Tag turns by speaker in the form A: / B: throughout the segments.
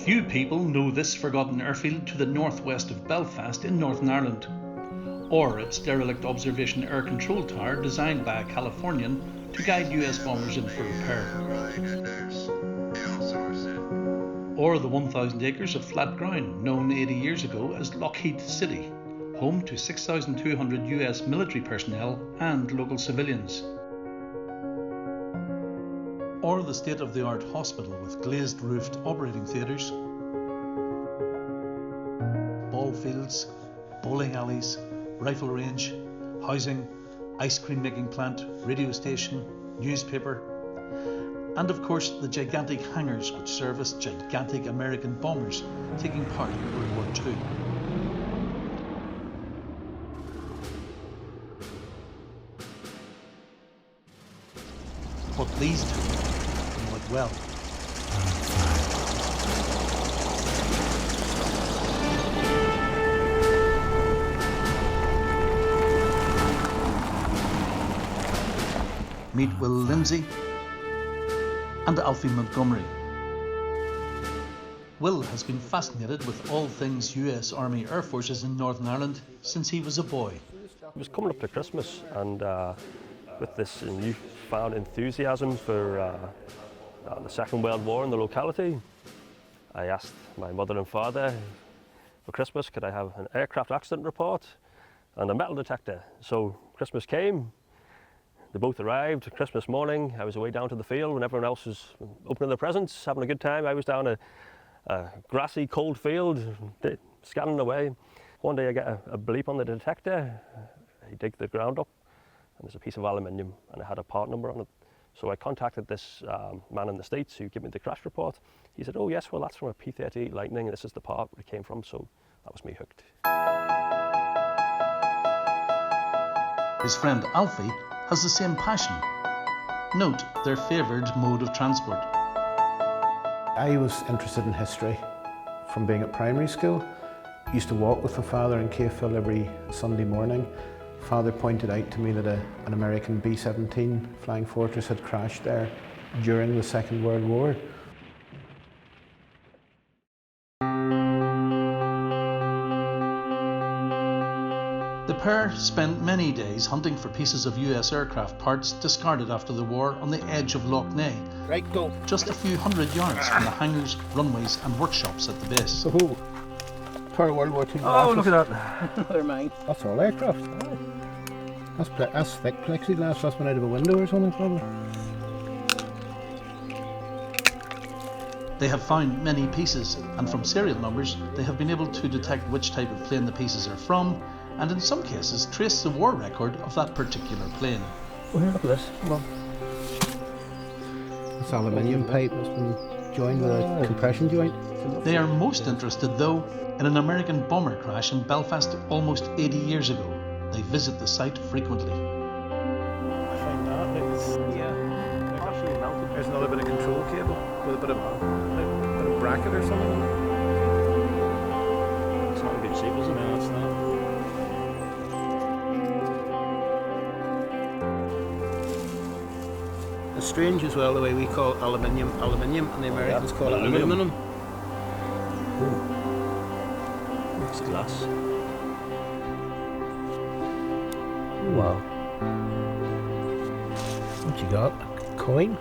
A: Few people know this forgotten airfield to the northwest of Belfast in Northern Ireland, or its derelict observation air control tower designed by a Californian to guide US bombers in for repair, or the 1,000 acres of flat ground known 80 years ago as Lough Neagh City, home to 6,200 US military personnel and local civilians. Or the state-of-the-art hospital with glazed-roofed operating theatres, ball fields, bowling alleys, rifle range, housing, ice cream making plant, radio station, newspaper, and of course the gigantic hangars which serviced gigantic American bombers taking part in World War II. But these two know it well. Meet Will Lindsay and Alfie Montgomery. Will has been fascinated with all things US Army Air Forces in Northern Ireland since he was a boy.
B: It was coming up to Christmas, and with this newfound enthusiasm for the Second World War in the locality, I asked my mother and father for Christmas, could I have an aircraft accident report and a metal detector? So Christmas came. They both arrived Christmas morning. I was away down to the field when everyone else was opening their presents, having a good time. I was down a grassy, cold field, scanning away. One day I get a bleep on the detector. I dig the ground up, and there's a piece of aluminium, and it had a part number on it. So I contacted this man in the States who gave me the crash report. He said, oh yes, well that's from a P-38 Lightning, and this is the part where it came from, so that was me hooked.
A: His friend Alfie has the same passion. Note their favoured mode of transport.
C: I was interested in history from being at primary school. Used to walk with my father in Cafil every Sunday morning. Father pointed out to me that an American B-17 Flying Fortress had crashed there during the Second World War.
A: The pair spent many days hunting for pieces of US aircraft parts discarded after the war on the edge of Lough Neagh,
C: Right, go.
A: just a few hundred yards from the hangars, runways and workshops at the base.
C: Oh, part of World War II.
B: Oh, look at that.
C: They're mine. That's all aircraft. That's thick plexiglass. That's been out of a window or something, probably.
A: They have found many pieces, and from serial numbers they have been able to detect which type of plane the pieces are from, and in some cases trace the war record of that particular plane.
B: Oh, here, look at this. Come on.
C: It's aluminium pipe that's been joined with a compression joint.
A: They are most interested, though, in an American bomber crash in Belfast almost 80 years ago. They visit the site frequently.
C: I find that there's another bit of control cable with a bit of bracket or something.
B: It's not in good shape, is it? No, it's not.
C: It's strange as well the way we call aluminium and the Americans call it aluminum.
B: It's glass. Wow.
C: What you got? A coin?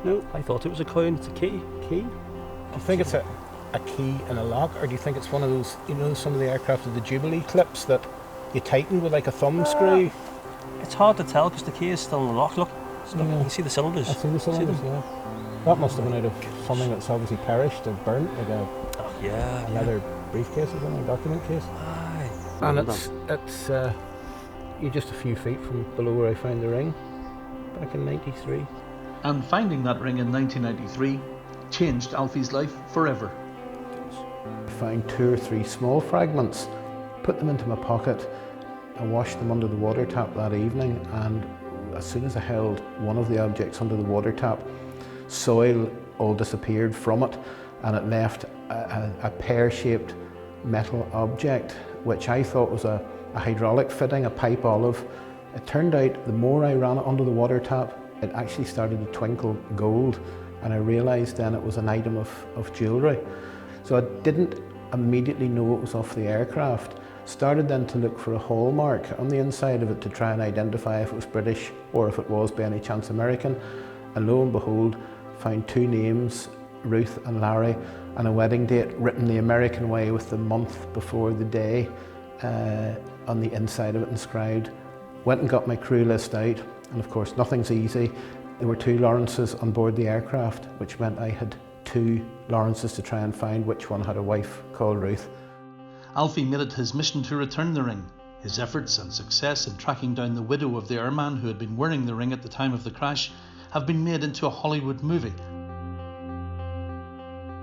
B: No, I thought it was a coin. It's a key.
C: Key? Do you think it's a key and a lock, or do you think it's one of those, you know, some of the aircraft with the Jubilee clips that you tighten with like a thumb screw?
B: It's hard to tell because the key is still in the lock. Look, you see the cylinders.
C: I see the cylinders, yeah. That must have been out of something that's obviously perished or burnt, like a leather briefcase or something, document case.
B: Aye.
C: And it's you're just a few feet from below where I found the ring back in '93.
A: And finding that ring in 1993 changed Alfie's life forever.
C: I found 2 or 3 small fragments, put them into my pocket, I washed them under the water tap that evening, and as soon as I held one of the objects under the water tap, soil all disappeared from it, and it left a pear-shaped metal object, which I thought was a hydraulic fitting, a pipe olive. It turned out the more I ran it under the water tap, it actually started to twinkle gold, and I realised then it was an item of jewellery. So I didn't immediately know it was off the aircraft. Started then to look for a hallmark on the inside of it to try and identify if it was British or if it was by any chance American. And lo and behold, found two names, Ruth and Larry, and a wedding date written the American way with the month before the day on the inside of it inscribed. Went and got my crew list out, and of course nothing's easy. There were two Lawrences on board the aircraft, which meant I had two Lawrences to try and find which one had a wife called Ruth.
A: Alfie made it his mission to return the ring. His efforts and success in tracking down the widow of the airman who had been wearing the ring at the time of the crash have been made into a Hollywood movie.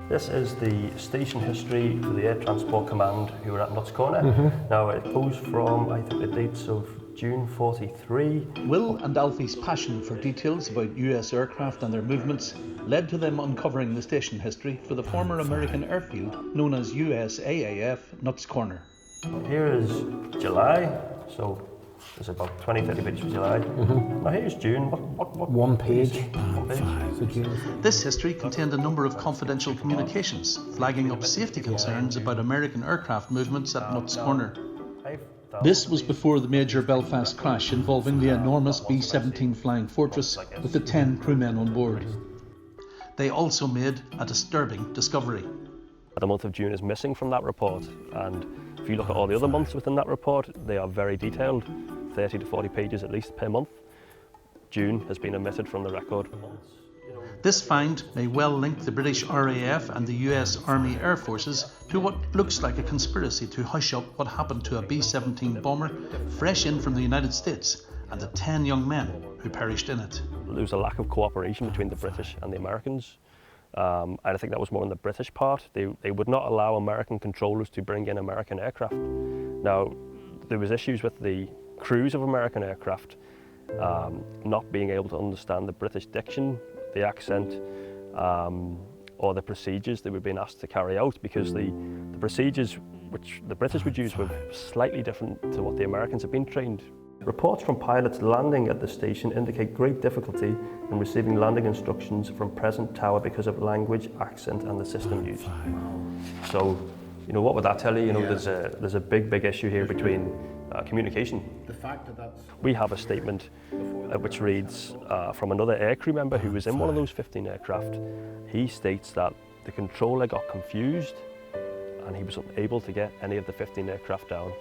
B: This is the station history for the Air Transport Command who were at Nuts Corner. Now it goes from, I think, the dates of June 43.
A: Will and Alfie's passion for details about US aircraft and their movements led to them uncovering the station history for the former American airfield known as USAAF Nuts Corner.
B: Here is July, so there's about 20-30 pages for July. Now here's June. What
C: One page.
B: One page.
C: So June.
A: This history contained a number of confidential communications flagging up safety concerns about American aircraft movements at Nuts Corner. This was before the major Belfast crash involving the enormous B-17 Flying Fortress with the 10 crewmen on board. They also made a disturbing discovery.
B: The month of June is missing from that report, and if you look at all the other months within that report, they are very detailed, 30 to 40 pages at least per month. June has been omitted from the record.
A: This find may well link the British RAF and the US Army Air Forces to what looks like a conspiracy to hush up what happened to a B-17 bomber fresh in from the United States and the 10 young men who perished in it.
B: There was a lack of cooperation between the British and the Americans. And I think that was more on the British part. They would not allow American controllers to bring in American aircraft. Now, there was issues with the crews of American aircraft not being able to understand the British diction, the accent, or the procedures they were being asked to carry out, because the procedures which the British would use were slightly different to what the Americans had been trained. Reports from pilots landing at the station indicate great difficulty in receiving landing instructions from present tower because of language, accent and the system used. So, you know, what would that tell you? You know, there's a big issue here between communication.
C: The fact that that's...
B: We have a statement which reads from another aircrew member who was in one of those 15 aircraft. He states that the controller got confused and he was unable to get any of the 15 aircraft down.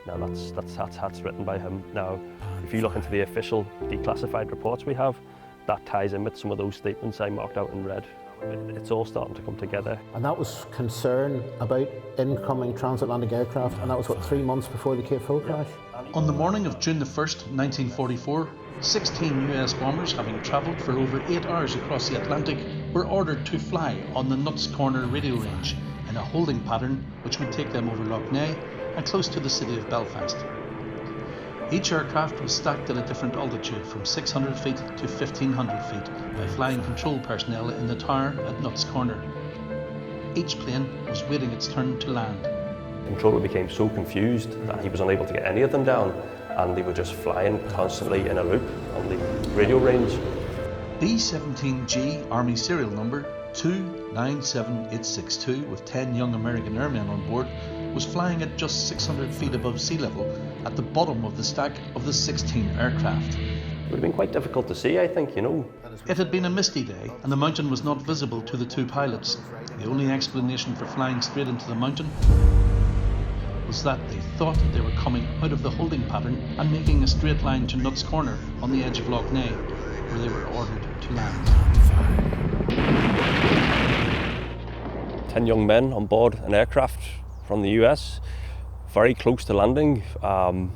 B: Now that's written by him. Now, if you look into the official declassified reports we have, that ties in with some of those statements I marked out in red. It's all starting to come together.
C: And that was concern about incoming transatlantic aircraft, and that was, what, 3 months before the Cape Hill crash?
A: On the morning of June the 1st, 1944, 16 US bombers, having travelled for over 8 hours across the Atlantic, were ordered to fly on the Nuts Corner radio range in a holding pattern which would take them over Lough Neagh and close to the city of Belfast. Each aircraft was stacked at a different altitude from 600 feet to 1500 feet by flying control personnel in the tower at Nuts Corner. Each plane was waiting its turn to land.
B: The controller became so confused that he was unable to get any of them down, and they were just flying constantly in a loop on the radio range.
A: B-17G Army serial number 297862 with 10 young American airmen on board was flying at just 600 feet above sea level at the bottom of the stack of the 16 aircraft.
B: It would have been quite difficult to see, I think, you know.
A: It had been a misty day and the mountain was not visible to the two pilots. The only explanation for flying straight into the mountain was that they thought they were coming out of the holding pattern and making a straight line to Nuts Corner on the edge of Lough Neagh, where they were ordered to land.
B: 10 young men on board an aircraft from the US, very close to landing. To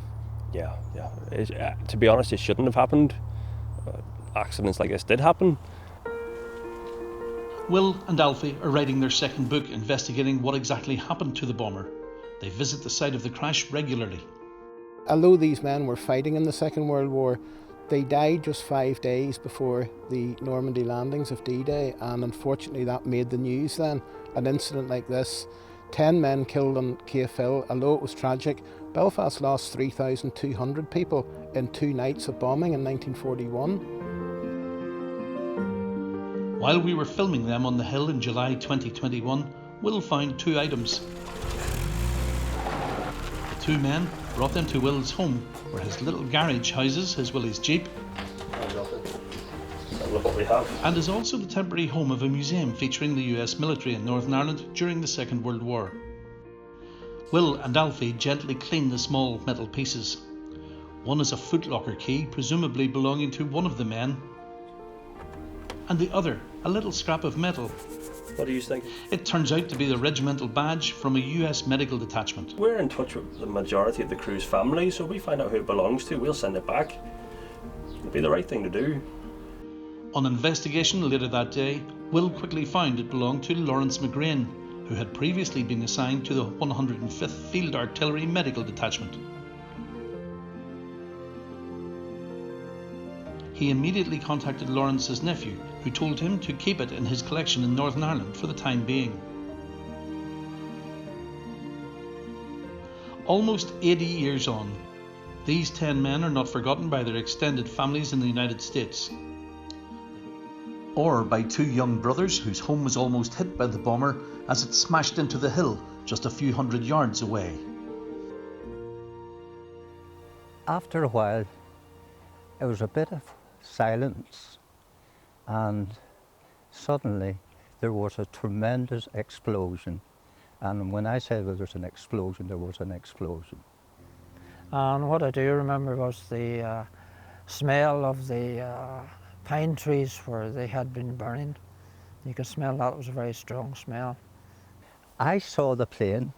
B: be honest, it shouldn't have happened. Accidents like this did happen.
A: Will and Alfie are writing their second book investigating what exactly happened to the bomber. They visit the site of the crash regularly.
C: Although these men were fighting in the Second World War, they died just 5 days before the Normandy landings of D-Day, and unfortunately that made the news then. An incident like this, 10 men killed on Cape Hill. Although it was tragic, Belfast lost 3,200 people in 2 nights of bombing in 1941.
A: While we were filming them on the hill in July 2021, Will found 2 items. The 2 men brought them to Will's home, where his little garage houses his Willie's Jeep,
B: Look what we have.
A: and is also the temporary home of a museum featuring the US military in Northern Ireland during the Second World War. Will and Alfie gently clean the small metal pieces. One is a footlocker key, presumably belonging to one of the men, and the other, a little scrap of metal.
B: What do you think?
A: It turns out to be the regimental badge from a US medical detachment.
B: We're in touch with the majority of the crew's family, so we find out who it belongs to, we'll send it back. It'll be the right thing to do.
A: On investigation later that day, Will quickly found it belonged to Lawrence McGrain, who had previously been assigned to the 105th Field Artillery Medical Detachment. He immediately contacted Lawrence's nephew, who told him to keep it in his collection in Northern Ireland for the time being. Almost 80 years on, these 10 men are not forgotten by their extended families in the United States, or by 2 young brothers whose home was almost hit by the bomber as it smashed into the hill just a few hundred yards away.
D: After a while, there was a bit of silence, and suddenly there was a tremendous explosion. And when I say there was an explosion, there was an explosion.
E: And what I do remember was the smell of the pine trees where they had been burning. You could smell that. It was a very strong smell.
D: I saw the plane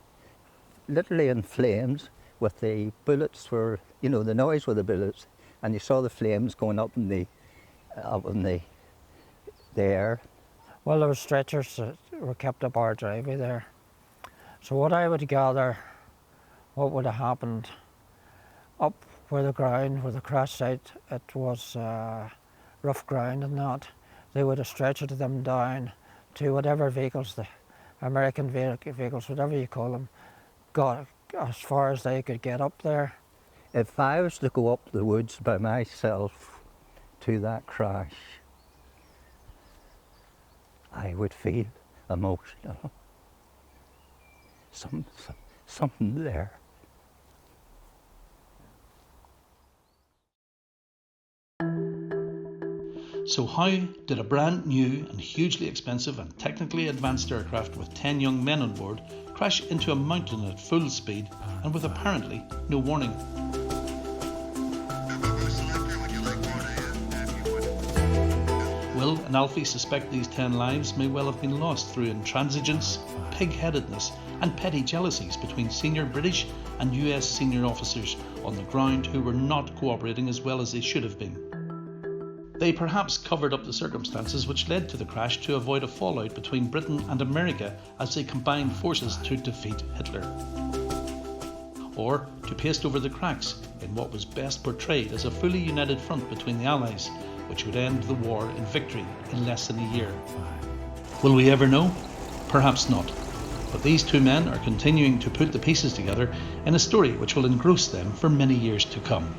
D: literally in flames, with the bullets were, you know, the noise with the bullets, and you saw the flames going up in the air.
E: Well, there were stretchers that were kept up our driveway there. So what I would gather, what would have happened up where the ground, where the crash site, it was rough ground and that, they would have stretchered them down to whatever vehicles, the American vehicles, whatever you call them, got as far as they could get up there.
D: If I was to go up the woods by myself to that crash, I would feel emotional. Something there.
A: So how did a brand new and hugely expensive and technically advanced aircraft with 10 young men on board crash into a mountain at full speed and with apparently no warning? Will and Alfie suspect these 10 lives may well have been lost through intransigence, pig-headedness and petty jealousies between senior British and US senior officers on the ground who were not cooperating as well as they should have been. They perhaps covered up the circumstances which led to the crash to avoid a fallout between Britain and America as they combined forces to defeat Hitler, or to paste over the cracks in what was best portrayed as a fully united front between the Allies, which would end the war in victory in less than a year. Will we ever know? Perhaps not. But these 2 men are continuing to put the pieces together in a story which will engross them for many years to come.